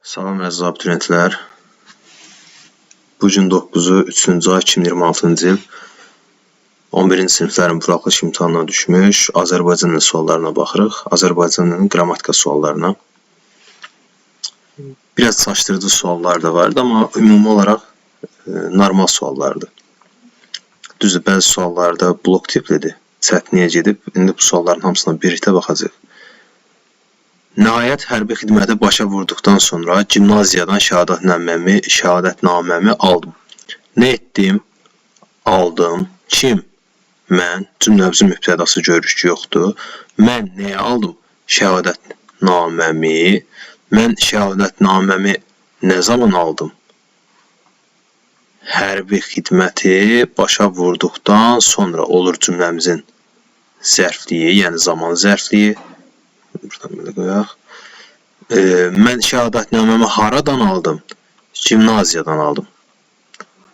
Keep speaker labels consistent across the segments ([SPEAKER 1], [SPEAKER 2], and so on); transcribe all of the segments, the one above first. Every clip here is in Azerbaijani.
[SPEAKER 1] Salam əziz abituriyentlər. Bugün 9-u 3-cü ay 2026-cı il 11-ci siniflərin buraxılış imtahanına düşmüş Azərbaycan dili suallarına baxırıq. Azərbaycan dilinin qrammatika suallarına. Biraz çaşdırıcı suallar da vardı, amma ümumi olaraq normal suallardır. Düzdür, bəzi suallarda blok tiplidir, çətinliyə gedib. İndi bu sualların hamısına birlikdə baxacaq. Nəhayət hərbi xidməti başa vurduqdan sonra gimnaziyadan şəhadətnaməmi aldım. Nə etdim? Aldım. Kim? Mən. Cümləmizin mübtədası görürük ki, yoxdur. Mən nəyə aldım? Şəhadətnaməmi. Mən şəhadətnaməmi nə zaman aldım? Hərbi xidməti başa vurduqdan sonra olur cümləmizin zərfliyi, yəni zaman zərfliyi. Buradan belə qoyaq. Mən şəhadətnaməmi haradan aldım? Gimnaziyadan aldım.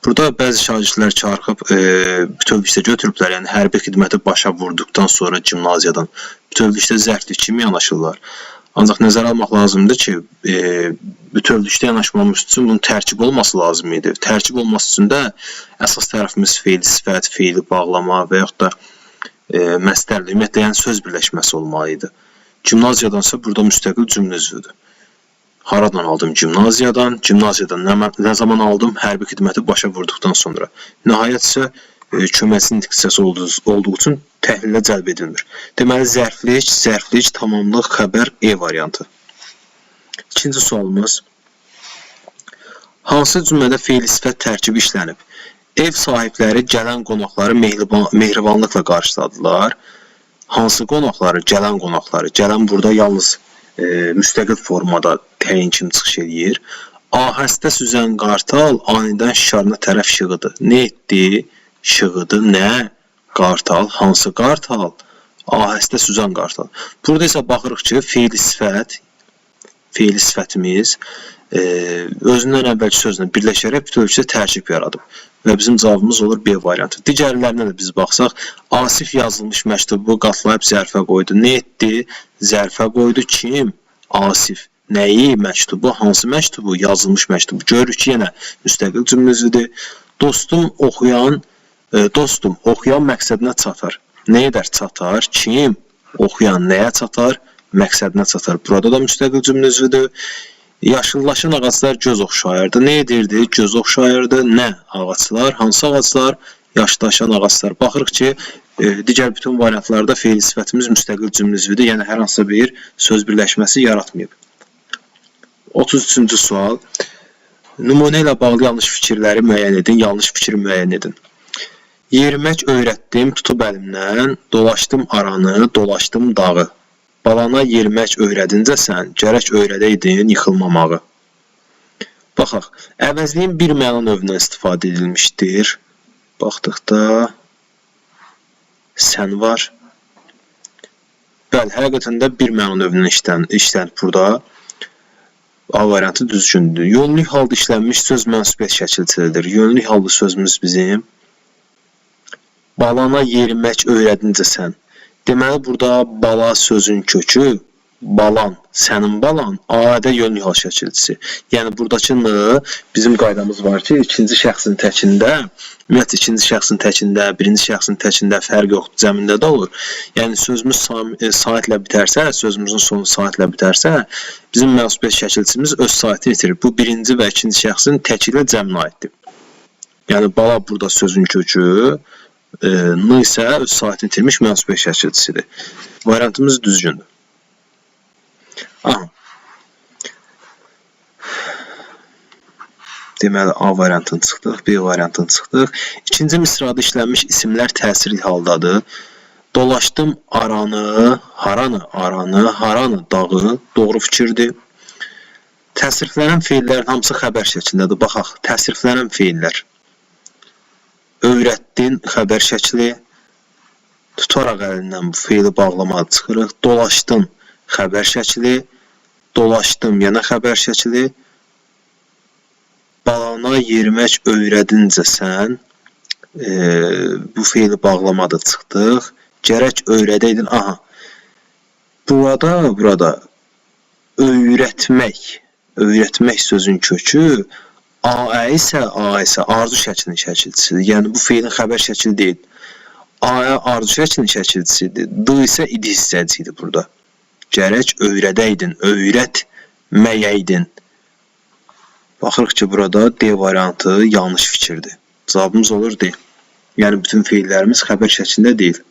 [SPEAKER 1] Burada bəzi şagirdlər çarxıb bütövlükdə götürüblər, yəni hərbi xidməti başa vurduqdan sonra gimnaziyadan bütövlükdə zərfli kimi yanaşırlar. Ancaq nəzərə almaq lazımdır ki, bütövlükdə yanaşmamız üçün bunun tərkib olması lazım idi. Tərkib olması üçün də əsas tərəfimiz feil, sifət, feili bağlama və yaxud da məsdərli, ümumiyyətlə, yəni söz birləşməsi olmalı idi. Gimnaziyadansa burada müstəqil cümlə üzvüdür. Haradan aldım? Gimnaziyadan. Gimnaziyadan nə zaman aldım? Hərbi xidməti başa vurduqdan sonra. Nəhayət isə köməkçinin diksiyası olduğu üçün təhlilə cəlb edilmir. Deməli, zərflik, tamamlıq, xəbər, variantı. İkinci sualımız. Hansı cümlədə feil sifət tərkibi işlənib? Ev sahibləri gələn qonaqları mehribanlıqla qarşıladılar. Hansı qonaqları? Gələn qonaqları. Gələn burada yalnız müstəqil formada təyin kimi çıxış edir. Ahəstə süzən qartal anidən şikarına tərəf şığıdı. Nə etdi? Şığıdı. Nə? Qartal. Hansı qartal? Ahəstə süzən qartal. Burada isə baxırıq ki, feil sifətimiz özündən əvvəlki sözlə birləşərək bütövlükdə tərkib yaradıb. Və bizim cavabımız olur B variantı. Digərlərinə də biz baxsaq, Asif yazılmış məktubu qatlayıb zərfə qoydu. Nə etdi? Zərfə qoydu. Kim? Asif. Nəyi? Məktubu. Hansı məktubu? Yazılmış məktubu. Görürük ki, yenə müstəqil cümlədir. Dostum oxuyan məqsədinə çatar. Nə edər? Çatar. Kim? Oxuyan nəyə çatar? Məqsədinə çatar. Burada da müstəqil cümlədir. Yaşıllaşan ağaclar göz oxşayırdı. Nə edirdi? Göz oxşayırdı. Nə? Ağaclar. Hansı ağaclar? Yaşıllaşan ağaclar. Baxırıq ki, digər bütün variantlarda feil sifətimiz müstəqil cümlədir. Yəni, hər hansısa bir söz birləşməsi yaratmayıb. 33-cü sual. Nümunə ilə bağlı yanlış fikirləri müəyyən edin. Yanlış fikri müəyyən edin. Yerimək öyrətdim, tutub əlimdən, dolaşdım aranı, dolaşdım dağı. Balana yerimək öyrədincə sən, gərək öyrədəydin yıxılmamağı. Baxaq, əvəzliyin bir məna növündən istifadə edilmişdir. Baxdıqda sən var. Bəli, həqiqətən də bir məna növündən işlənib burada. A variantı düzgündür. Yönlük halda işlənmiş söz mənsubiyyət şəkilçilidir. Yönlük halda sözümüz bizim balana yerimək öyrədincə sən. Deməli, burada bala sözün kökü, balan, sənin balan, A-də yönlü hal şəkilçisi. Yəni, buradakı bizim qaydamız var ki, ikinci şəxsin təkində, ümumiyyətlə, ikinci şəxsin təkində, birinci şəxsin təkində fərq yoxdur, cəmində də olur. Yəni, sözümüz saitlə bitərsə, sözümüzün sonu saitlə bitərsə, bizim mənsubiyyət şəkilçimiz öz saitini itirir. Bu, birinci və ikinci şəxsin təki ilə cəminə aiddir. Yəni, bala burada sözün kökü, N isə öz saatini itirmiş mənsubiyyət şəkilçisidir. Variantımız düzgündür. Aha. Deməli, A variantını çıxdıq, B variantını çıxdıq. İkinci misrada işlənmiş isimlər təsirli haldadır. Dolaşdım aranı, haranı, dağı, doğru fikirdir. Təsriflənən feillərin hamısı xəbər şəklindədir. Baxaq, təsriflənən feillər. Öyrətdin, xəbər şəkli, tutaraq əlindən bu feili bağlamağı çıxırıq. Dolaşdın, xəbər şəkli, dolaşdım, yenə xəbər şəkli. Balana yerimək öyrədincə sən, bu feili bağlamağı çıxdıq. Gərək öyrədəydin, aha. Burada öyrətmək öyrətmək sözün kökü A isə arzu şəklinin şəkilçisidir. Yəni bu feilin xəbər şəkli deyil. A arzu şəklinin şəkilçisidir. D isə idi hissəcikdir burada. Gərək öyrədəydin, öyrətməyəydin. Baxırıq ki, burada D variantı yanlış fikirdir. Cavabımız olur D. Yəni bütün feillərimiz xəbər şəklində deyil.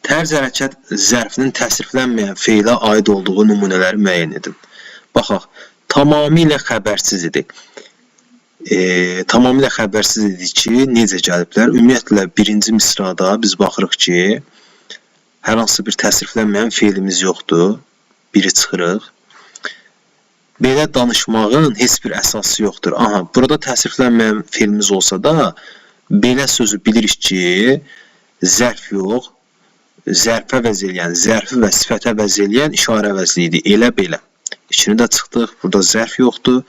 [SPEAKER 1] Tərz hərəkət zərfinin təsriflənməyən feilə aid olduğu nümunələri müəyyən edin. Baxaq, tamamilə xəbərsiz idi. Tamamilə xəbərsiz idi ki, necə gəliblər? Ümumiyyətlə, birinci misrada biz baxırıq ki, hər hansı bir təsriflənməyən feilimiz yoxdur. Biri çıxırıq. Belə danışmağın heç bir əsası yoxdur. Aha, burada təsriflənməyən feilimiz olsa da, belə sözü bilirik ki, zərf yox, zərfə əvəz eləyən, zərfi və sifətə əvəz eləyən işarə əvəzliyidir. Elə belə. İçini də çıxdıq. Burada zərf yoxdur.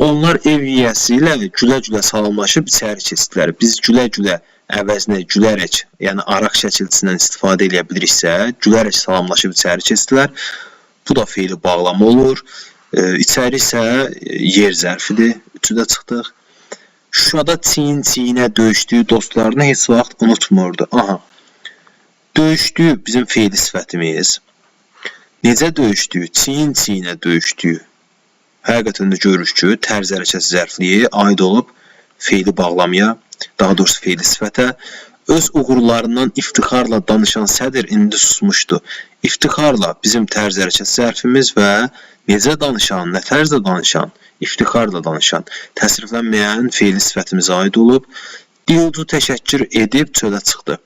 [SPEAKER 1] Onlar ev yiyəsi ilə gülə-gülə salamlaşıb içəri keçdilər. Biz gülə-gülə əvəzinə gülərək, yəni araq şəkilçisindən istifadə edə biliriksə, gülərək salamlaşıb içəri keçdilər. Bu da feili bağlama olur. İçəri isə yer zərfidir. Üçü də çıxdıq. Şuşada çiyin-çiyinə döyüşdüyü dostlarını heç vaxt unutmurdu. Aha. Döyüşdüyü bizim feili sifətimiz. Necə döyüşdüyü? Çiyin-çiyinə döyüşdüyü. Həqiqətən də görürük ki, tərz hərəkət zərfliyi aid olub feili bağlamaya, daha doğrusu feili sifətə. Öz uğurlarından iftixarla danışan sədr indi susmuşdu. İftixarla bizim tərz hərəkət zərfimiz və necə danışan, nə tərzdə danışan, iftixarla danışan, təsriflənməyən feili sifətimizə aid olub. Dilcu təşəkkür edib çölə çıxdı.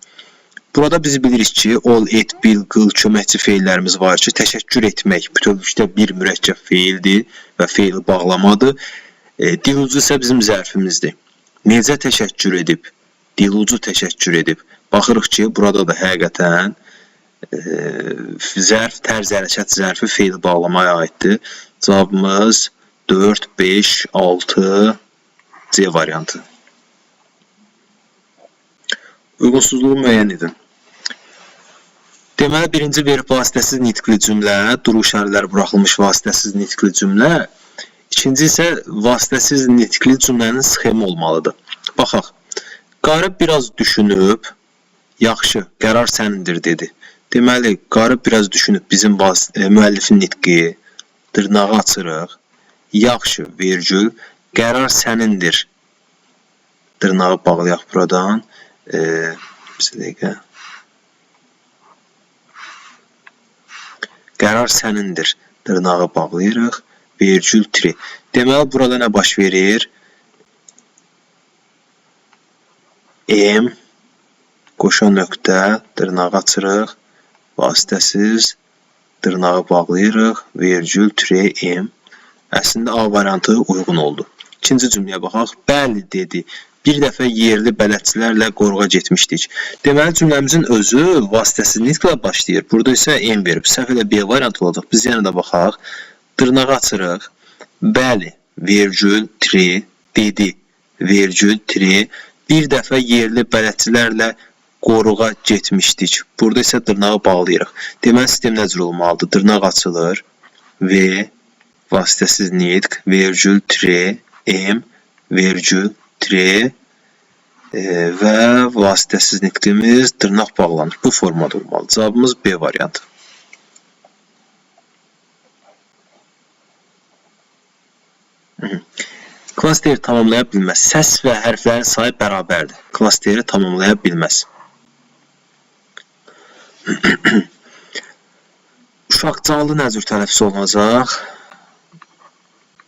[SPEAKER 1] Burada biz bilirik ki, ol, et, bil, qıl, köməkçi feillərimiz var ki, təşəkkür etmək bütövlükdə bir mürəkkəb feildir və feili bağlamadır. Dilcu isə bizim zərfimizdir. Necə təşəkkür edib? Dilcu təşəkkür edib. Baxırıq ki, burada da həqiqətən zərf, tərz hərəkət zərfi feili bağlamaya aiddir. Cavabımız 4, 5, 6 C variantı. Uyğunsuzluğu müəyyən edin. Deməli, birinci verb vasitəsiz nitqli cümlə, duru işarələr buraxılmış vasitəsiz nitqli cümlə, ikinci isə vasitəsiz nitqli cümlənin sxemi olmalıdır. Baxaq, qarı biraz düşünüb, yaxşı, qərar sənindir, dedi. Deməli, qarı biraz düşünüb bizim müəllifin nitqi, dırnağı açırıq, yaxşı, vergül, qərar sənindir. Dırnağı bağlayaq buradan. Bir dəqiqə. Qərar sənindir. Dırnağı bağlayırıq. Vergül tri. Deməli, burada nə baş verir? M, qoşa nöqtə, dırnağı açırıq. Vasitəsiz, dırnağı bağlayırıq. Vergül tri M. Əslində A variantı uyğun oldu. İkinci cümləyə baxaq. Bəli, dedi. Bir dəfə yerli bələdçilərlə qoruğa getmişdik. Deməli, cümləmizin özü vasitəsiz nitqlə başlayır. Burada isə M verib. Səhv elə B variant olacaq. Biz yenə də baxaq. Dırnağı açırıq. Bəli, vergül, tri, dedi, vergül, tri. Bir dəfə yerli bələdçilərlə qoruğa getmişdik. Burada isə dırnağı bağlayırıq. Deməli, sistem necə olmalıdır? Dırnaq açılır. V, vasitəsiz nitq, vergül, tri, M, vergül, tri və vasitəsiz nitqimiz dırnaq bağlanır. Bu formada olmalı. Cavabımız B variantı. Klasteri tamamlaya bilməz. Səs və hərflərin sayı bərabərdir. Klasteri tamamlaya bilməz. Uşaq canlı nə cür tələffüz olunacaq?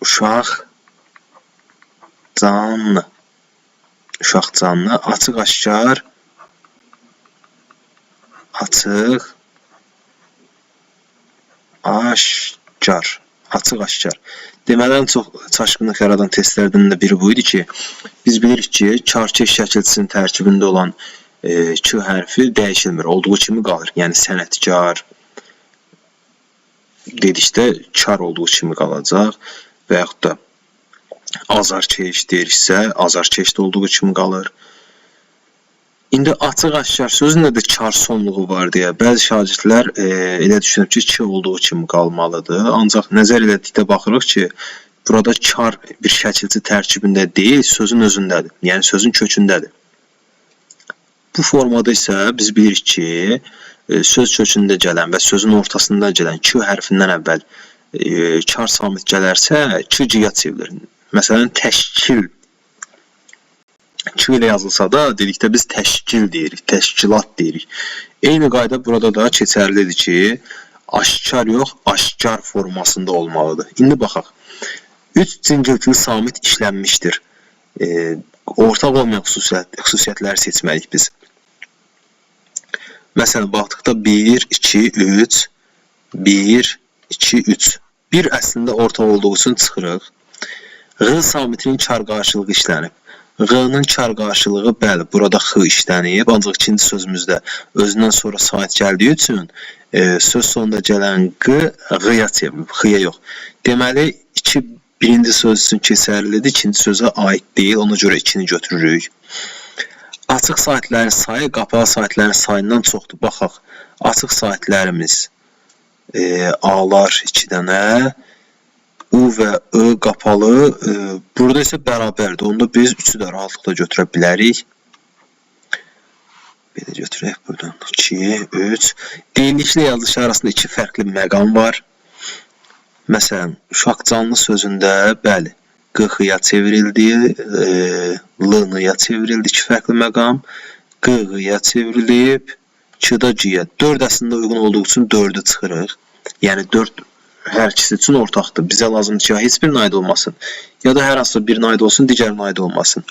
[SPEAKER 1] Uşaq canlı. Uşaq canlı. Açıq aşkar. Açıq aşkar. Açıq aşkar. Deməli, ən çox çaşqınlıq yaradan testlərdən də biri bu idi ki, biz bilirik ki, kar-keş şəkilçisinin tərkibində olan Q hərfi dəyişilmir. Olduğu kimi qalır. Yəni, sənətkar dedikdə kar olduğu kimi qalacaq və yaxud da azarkeş deyiriksə, azarkeş də olduğu kimi qalır. İndi açıq-aşkar sözün də kar sonluğu var deyə bəzi şagirdlər elə düşünür ki, ki olduğu kimi qalmalıdır. Ancaq nəzər elədikdə baxırıq ki, burada kar bir şəkilçi tərkibində deyil, sözün özündədir. Yəni sözün kökündədir. Bu formada isə biz bilirik ki, söz kökündə gələn və sözün ortasında gələn ki hərfindən əvvəl kar samit gələrsə, ki ciya çevrilir. Məsələn, təşkil ki ilə yazılsa da dedikdə biz təşkil deyirik, təşkilat deyirik. Eyni qayda burada da keçərlidir ki, aşkar yox, aşkar formasında olmalıdır. İndi baxaq. 3 cingiltili samit işlənmişdir. Ortaq olmayan xüsusiyyətləri seçməliyik biz. Məsələn, baxdıqda 1, 2, 3, 1, 2, 3. 1 əslində ortaq olduğu üçün çıxırıq. Ğ samitinin kar qarşılığı işlənib. Ğ'nın kar qarşılığı bəli, burada x işlənib, ancaq ikinci sözümüzdə özündən sonra sait gəldiyi üçün söz sonunda gələn q, ğ'ya çevrilib, x-ya yox. Deməli, birinci söz üçün keçərlidir, ikinci sözə aid deyil, ona görə 2-ni götürürük. Açıq saitlərin sayı qapalı saitlərin sayından çoxdur. Baxaq, açıq saitlərimiz A-lar 2 dənə, U və Ö qapalı, burada isə bərabərdir. Onda biz 3-ü də rahatlıqla götürə bilərik. Belə götürək buradan 2, 3. Deyilliklə yazılışı arasında 2 fərqli məqam var. Məsələn, uşaq canlı sözündə, bəli, q-ya çevrildi, l-ya çevrildi 2 fərqli məqam, q-ya çevrilib, k-da g-yə. 4 əslində uyğun olduğu üçün 4-ü çıxırıq. Yəni 4 hər ikisi üçün ortaqdır. Bizə lazımdır ki, ya heç birinin aid olmasın, ya da hər hansı birinin aid olsun, digərinin aid olmasın.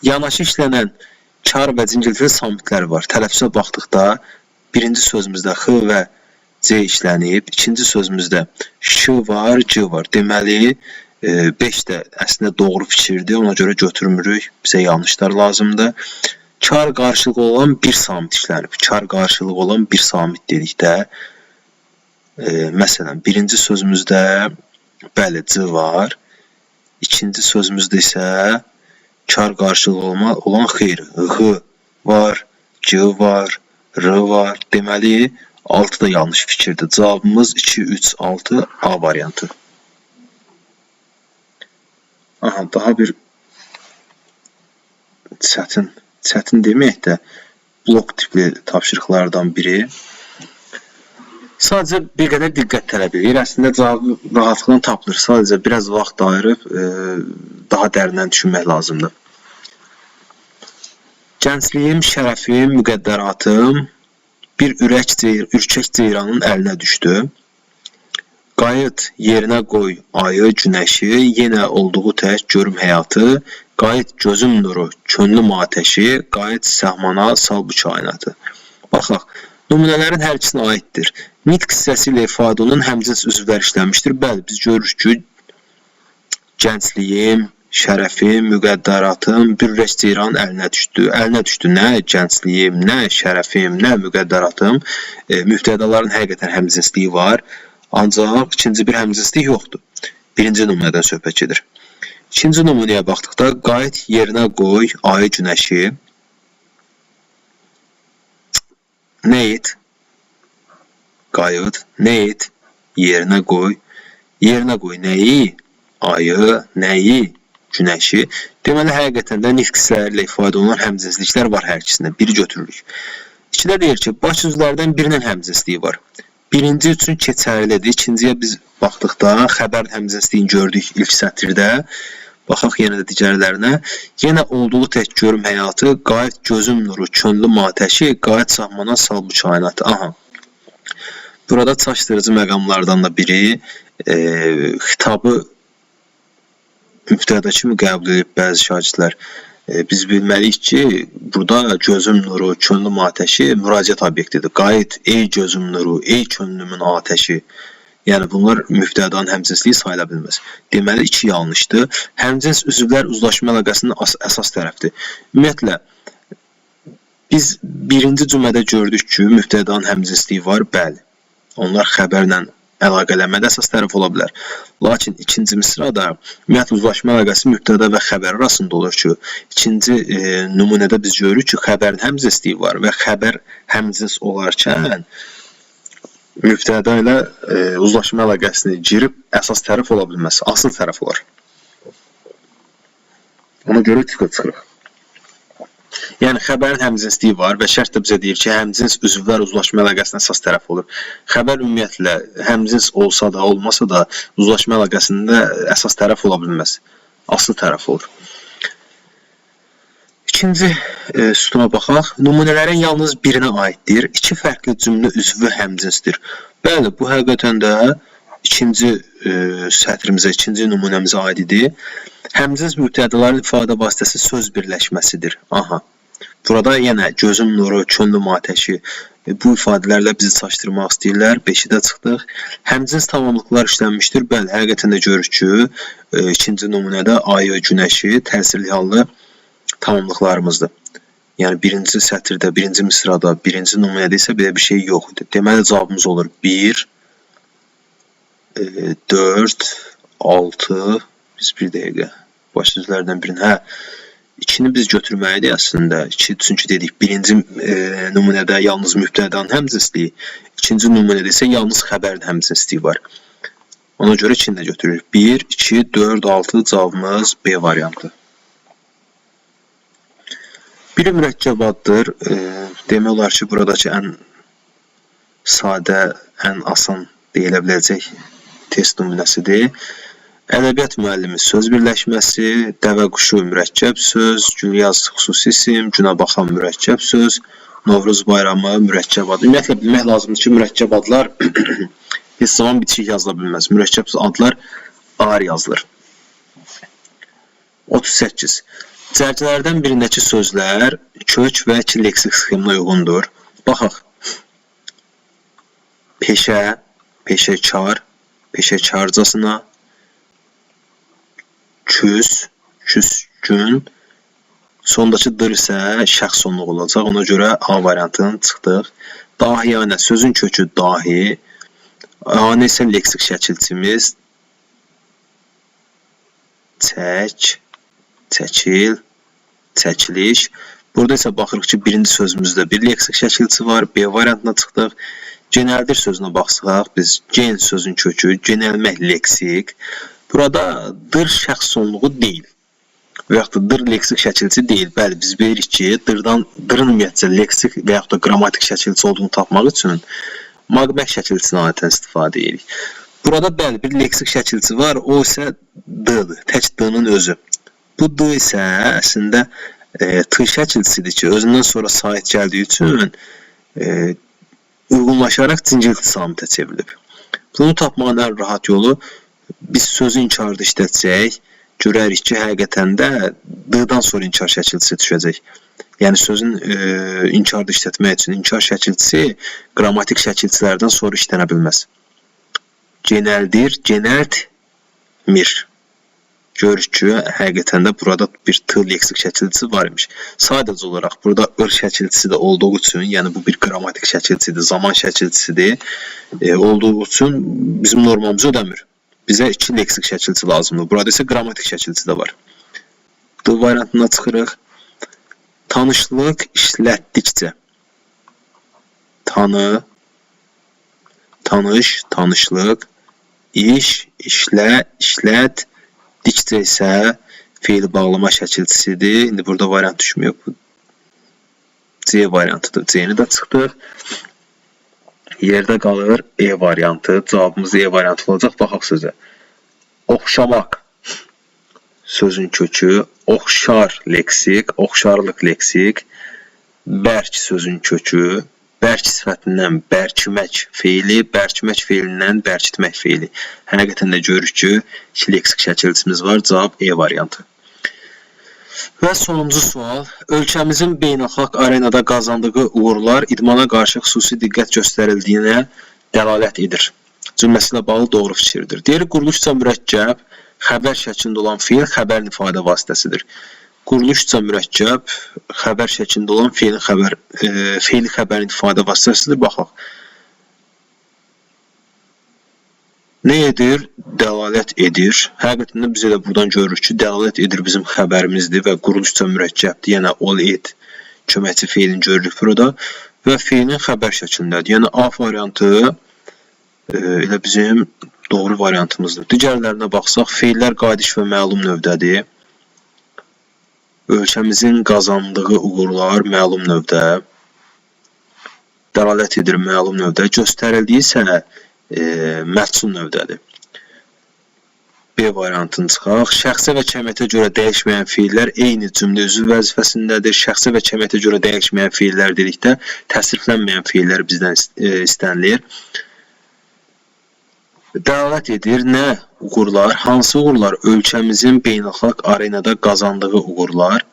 [SPEAKER 1] Yanaşı işlənən kar və cingiltili samitlər var. Tələffüzə baxdıqda birinci sözümüzdə x və c işlənib, ikinci sözümüzdə ş var, c var. Deməli, 5 də əslində doğru fikirdir, ona görə götürmürük, bizə yanlışlar lazımdır. Kar qarşılığı olan bir samit işlənib. Kar qarşılığı olan bir samit dedikdə, məsələn, birinci sözümüzdə bəli, c var, ikinci sözümüzdə isə kar qarşılığı olan xeyr, ğ var, c var, r var. Deməli, 6 da yanlış fikirdir. Cavabımız 2, 3, 6 A variantı. Aha, daha bir çətin deməyək də blok tipli tapşırıqlardan biri. Sadəcə bir qədər diqqət tələb edir. Əslində cavabı rahatlıqla tapılır. Sadəcə biraz vaxt ayırıb daha dərindən düşünmək lazımdır. Gəncliyim, şərəfim, müqəddəratım bir ürkək ceyranın əlinə düşdü. Qayıt yerinə qoy ayı, günəşi, yenə olduğu tək görüm həyatı. Qayıt gözüm nuru, könlüm atəşi, qayıt səhmana, sal bu kainatı. Baxaq. Nümunələrin hər ikisinə aiddir. Nitq hissəsi ilə ifadə olunan həmcins üzvlər işlənmişdir. Bəli, biz görürük ki, gəncliyim, şərəfim, müqəddəratım bir ürək ceyranın əlinə düşdü. Əlinə düşdü nə gəncliyim, nə şərəfim, nə müqəddəratım. Mübtədaların həqiqətən həmcinsliyi var. Ancaq ikinci bir həmcinslik yoxdur. Birinci nümunədən söhbət gedir. İkinci nümunəyə baxdıqda qayıt yerinə qoy ayı, günəşi. Nə et? Qayıt, nə et? Yerinə qoy. Yerinə qoy nəyi? Ayı, nəyi? Günəşi. Deməli, həqiqətən də nitq hissələrlə ifadə olunan həmcinsliklər var hər ikisində. Biri götürürük. İkidə deyir ki, baş sözlərdən birinin həmcinsliyi var. Birinci üçün keçərlidir. İkinciyə biz baxdıqda xəbər həmcinsliyini gördük ilk sətirdə. Baxaq yenə də digərlərinə. Yenə olduğu tək görüm həyatı, qayıt gözüm nuru, könlüm atəşi, qayıt sahmana, sal bu kainatı. Aha. Burada çaşdırıcı məqamlardan da biri xitabı mübtəda kimi qəbul edib bəzi şagirdlər. Biz bilməliyik ki, burada gözüm nuru, könlüm atəşi müraciət obyektidir. Qayıt, ey gözüm nuru, ey könlümün atəşi. Yəni, bunlar mübtədanın həmcinsliyi sayıla bilməz. Deməli, 2 yanlışdır. Həmcins üzvlər uzlaşma əlaqəsinin əsas tərəfdir. Ümumiyyətlə, biz birinci cümlədə gördük ki, mübtədanın həmcinsliyi var, bəli. Onlar xəbərlə əlaqələmədə əsas tərəf ola bilər. Lakin ikinci misrada ümumiyyətlə uzlaşma əlaqəsi mübtəda və xəbər arasında olur ki, ikinci nümunədə biz görürük ki, xəbərin həmcinsliyi var və xəbər həmcins olarkən mübtəda ilə uzlaşma əlaqəsini girib əsas tərəf ola bilməz, asıl tərəf olar. Ona görə çıxırıq. Yəni, xəbərin həmcinsliyi var və şərt də bizə deyir ki, həmcins üzvlər uzlaşma əlaqəsində əsas tərəf olur. Xəbər ümumiyyətlə həmcins olsa da, olmasa da uzlaşma əlaqəsində əsas tərəf ola bilməz. Asıl tərəf olur. İkinci sütuna baxaq. Nümunələrin yalnız birinə aiddir. İki fərqli cümlə üzvü həmcinsdir. Bəli, bu həqiqətən də ikinci sətrimizə, ikinci nümunəmizə aid idi. Həmcins mübtədaların ifadə vasitəsi söz birləşməsidir. Aha. Burada yenə gözüm nuru, könlüm atəşi bu ifadələrlə bizi çaşdırmaq istəyirlər. 5-də çıxdıq. Həmcins tamamlıqlar işlənmişdir. Bəli, həqiqətən də görürük ki, ikinci nümunədə ayı, günəşi təsirli hallı tamamlıqlarımızdır. Yəni, birinci sətirdə, birinci misrada, birinci nümunədə isə belə bir şey yox idi. Deməli, cavabımız olur 1, 4, 6, biz bir dəqiqə baş sözlərdən birini, 2-ni biz götürməliydik əslində. 2, çünki dedik, birinci nümunədə yalnız mübtədanın həmcinsliyi, ikinci nümunədə isə yalnız xəbərin həmcinsliyi var. Ona görə 2-ni də götürürük. 1, 2, 4, 6 cavabımız B variantı. Biri mürəkkəb addır. Demək olar ki, buradakı ən sadə, ən asan deyilə biləcək test nümunəsidir. Ədəbiyyat müəllimi söz birləşməsi, dəvə quşu mürəkkəb söz, Gülyaz xüsusi isim, günə baxan mürəkkəb söz, Novruz bayramı mürəkkəb adı. Ümumiyyətlə bilmək lazımdır ki, mürəkkəb adlar heç zaman bitişik yazıla bilməz. Mürəkkəb adlar ağır yazılır. 38. Cərgələrdən birindəki sözlər kök və 2 leksik sxeminə uyğundur. Baxaq. Peşə, peşəkar, peşəkarcasına, küs, küsgün, sondakı dır isə şəxs sonluq olacaq. Ona görə A variantından çıxdıq. Dahiyanə, sözün kökü dahi, anə isə leksik şəkilçimiz, çək, çəkil, çəkiliş. Burada isə baxırıq ki, birinci sözümüzdə bir leksik şəkilçi var. B variantına çıxdıq. Genəldir sözünə baxsaq, biz gen sözün kökü, genəlmək leksik. Burada dır şəxs sonluğu deyil. Və yaxud da dır leksik şəkilçi deyil. Bəli, biz bilirik ki, dırın ümumiyyətcə leksik və yaxud da qrammatik şəkilçi olduğunu tapmaq üçün maqmək şəkilçisini adətən istifadə edirik. Burada bəli, bir leksik şəkilçi var, o isə d-dır, tək d-nın özü. Bu d isə əslində t şəkilçisidir ki, özündən sonra sait gəldiyi üçün uyğunlaşaraq cingilti samitə çevrilib. Bunu tapmağın ən rahat yolu biz sözü inkarda işlətəcək, görərik ki, həqiqətən də d-dan sonra inkar şəkilçisi düşəcək. Yəni, sözün inkarda işlətmək üçün inkar şəkilçisi qrammatik şəkilçilərdən sonra işlənə bilməz. Genəldir, genəltmir. Görürük ki, həqiqətən də burada bir t leksik şəkilçisi var imiş. Sadəcə olaraq burada ır şəkilçisi də olduğu üçün, yəni bu bir qrammatik şəkilçisidir, zaman şəkilçisidir, olduğu üçün bizim normamızı ödəmir. Bizə 2 leksik şəkilçi lazımdır. Burada isə qrammatik şəkilçisi də var. D variantına çıxırıq. Tanışlıq işlətdikcə. Tanı, tanış, tanışlıq, iş, işlə, işlət, dikcə isə feil bağlama şəkilçisidir. İndi burada variant düşmüyor. C variantıdır. C-ni də çıxdıq. Yerdə qalır E variantı. Cavabımız E variantı olacaq. Baxaq sözə. Oxşamaq. Sözün kökü. Oxşar leksik. Oxşarlıq leksik. Bərk sözün kökü. Bərk sifətindən bərkimək feili. Bərkimək feilindən bərkitmək feili. Həqiqətən də görürük ki, 2 leksik şəkilçimiz var. Cavab E variantı. Və sonuncu sual. Ölkəmizin beynəlxalq arenada qazandığı uğurlar idmana qarşı xüsusi diqqət göstərildiyinə dəlalət edir. Cümləsi ilə bağlı doğru fikirdir. Deyir, quruluşca mürəkkəb, xəbər şəklində olan feil xəbərin ifadə vasitəsidir. Quruluşca mürəkkəb, xəbər şəklində olan feili xəbərin ifadə vasitəsidir. Baxaq. Nə edir? Dəlalət edir. Həqiqətən də biz elə buradan görürük ki, dəlalət edir bizim xəbərimizdir və quruluşca mürəkkəbdir. Yəni ol et köməkçi feilini görürük burada və feilin xəbər şəklindədir. Yəni A variantı elə bizim doğru variantımızdır. Digərlərinə baxsaq, feillər qayıdış və məlum növdədir. Ölkəmizin qazandığı uğurlar məlum növdə. Dəlalət edir məlum növdə. Göstərildiyi isə məhsul növdədir. B variantını çıxaq. Şəxsə və kəmiyyətə görə dəyişməyən feillər eyni cümlə üzvü vəzifəsindədir. Şəxsə və kəmiyyətə görə dəyişməyən feillər dedikdə təsriflənməyən feillər bizdən istənilir. Dəlalət edir nə uğurlar? Hansı uğurlar? Ölkəmizin beynəlxalq arenada qazandığı uğurlar.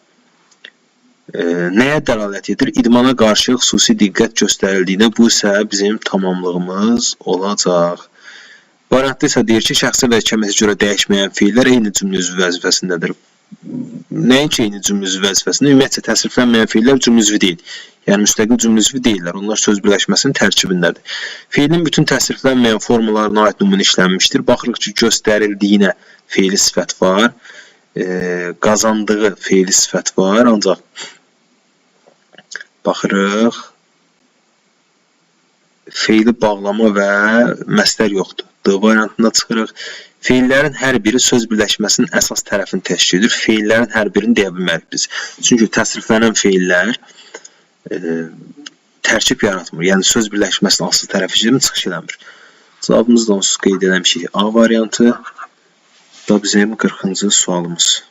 [SPEAKER 1] Nəyə dəlalət edir? İdmana qarşı xüsusi diqqət göstərildiyində bu isə bizim tamamlığımız olacaq. Variantda isə deyir ki, şəxsə və kəmiyyətə görə dəyişməyən feillər eyni cümlə üzvü vəzifəsindədir. Nəinki eyni cümlə üzvü vəzifəsində? Ümumiyyətcə təsriflənməyən feillər cümlə üzvü deyil. Yəni müstəqil cümlə üzvü deyirlər. Onlar söz birləşməsinin tərkibindədir. Feilin bütün təsriflənməyən formalarına aid nümunə işlənmişdir. Baxırıq ki, göstərildiyinə feili sifət var. Qazandığı feili sifət var. Ancaq baxırıq, feili bağlama və məsdər yoxdur. D variantında çıxırıq. Feillərin hər biri söz birləşməsinin əsas tərəfini təşkil edir. Feillərin hər birini deyə bilmərik biz. Çünki təsriflənən feillər tərkib yaratmır. Yəni söz birləşməsinin asıl tərəfi kimi çıxış eləmir. Cavabımız da onsuz qeyd eləmişik. A variantı da bizim 40-cı sualımız.